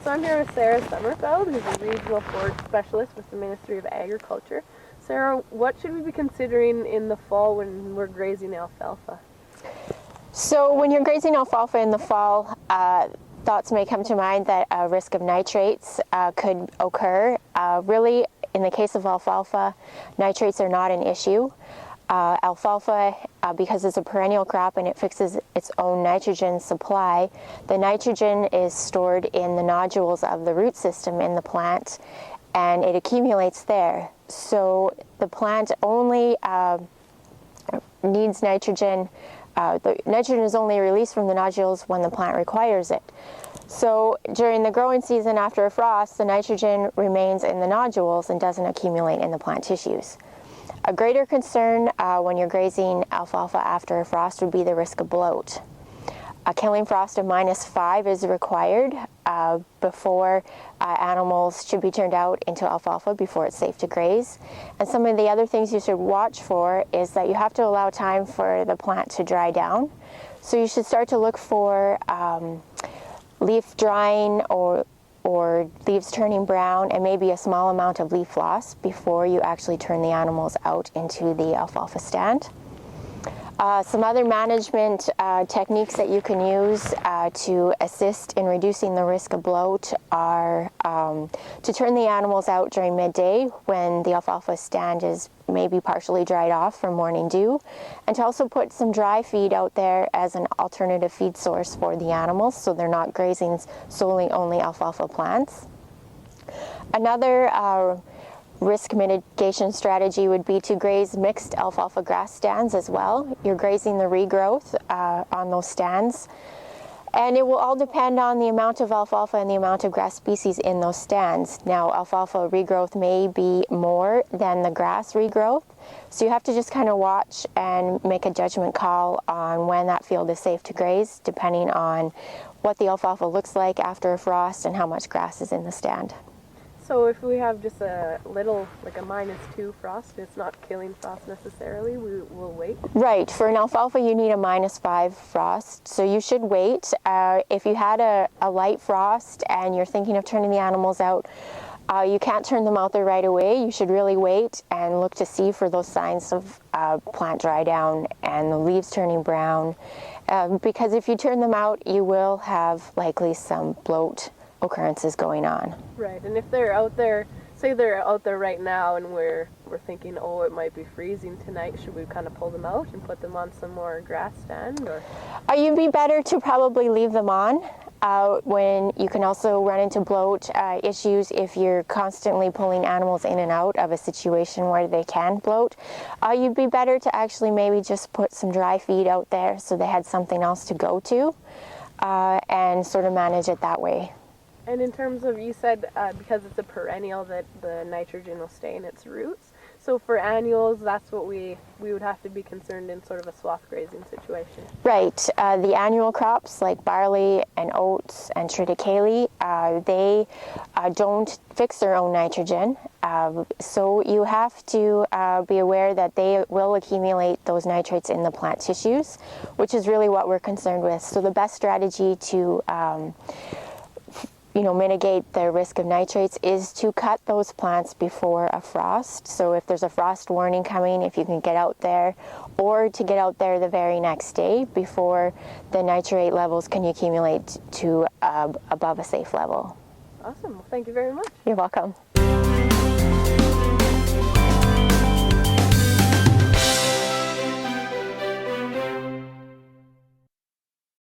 So I'm here with Sarah Sommerfeld, who's a regional forage specialist with the Ministry of Agriculture. Sarah, what should we be considering in the fall when we're grazing alfalfa? So when you're grazing alfalfa in the fall, thoughts may come to mind that a risk of nitrates could occur. Really, in the case of alfalfa, nitrates are not an issue. Alfalfa, because it's a perennial crop and it fixes its own nitrogen supply, the nitrogen is stored in the nodules of the root system in the plant, and it accumulates there. So the plant only needs nitrogen. The nitrogen is only released from the nodules when the plant requires it. So during the growing season after a frost, the nitrogen remains in the nodules and doesn't accumulate in the plant tissues. A greater concern when you're grazing alfalfa after a frost would be the risk of bloat. A killing frost of -5 is required before animals should be turned out into alfalfa before it's safe to graze. And some of the other things you should watch for is that you have to allow time for the plant to dry down. So you should start to look for leaf drying or leaves turning brown, and maybe a small amount of leaf loss before you actually turn the animals out into the alfalfa stand. Some other management techniques that you can use to assist in reducing the risk of bloat are to turn the animals out during midday when the alfalfa stand is maybe partially dried off from morning dew, and to also put some dry feed out there as an alternative feed source for the animals so they're not grazing solely only alfalfa plants. Another risk mitigation strategy would be to graze mixed alfalfa grass stands as well. You're grazing the regrowth on those stands, and it will all depend on the amount of alfalfa and the amount of grass species in those stands. Now, alfalfa regrowth may be more than the grass regrowth, so you have to just kind of watch and make a judgment call on when that field is safe to graze, depending on what the alfalfa looks like after a frost and how much grass is in the stand. So if we have just a little, like a -2 frost, it's not killing frost necessarily, we'll wait? Right. For an alfalfa, you need a -5 frost, so you should wait. If you had a light frost and you're thinking of turning the animals out, you can't turn them out there right away. You should really wait and look to see for those signs of plant dry down and the leaves turning brown, because if you turn them out, you will have likely some bloat occurrences going on. Right, and if they're out there, say they're out there right now and we're thinking, oh, it might be freezing tonight, should we kind of pull them out and put them on some more grass stand? Or you'd be better to probably leave them on. When you can also run into bloat issues if you're constantly pulling animals in and out of a situation where they can bloat. You'd be better to actually maybe just put some dry feed out there so they had something else to go to, and sort of manage it that way. And in terms of, you said because it's a perennial that the nitrogen will stay in its roots. So for annuals, that's what we would have to be concerned in sort of a swath grazing situation. Right. The annual crops like barley and oats and triticale, they don't fix their own nitrogen. So you have to be aware that they will accumulate those nitrates in the plant tissues, which is really what we're concerned with. So the best strategy to mitigate the risk of nitrates is to cut those plants before a frost. So if there's a frost warning coming, if you can get out there, or to get out there the very next day before the nitrate levels can accumulate to above a safe level. Awesome. Well, thank you very much. You're welcome.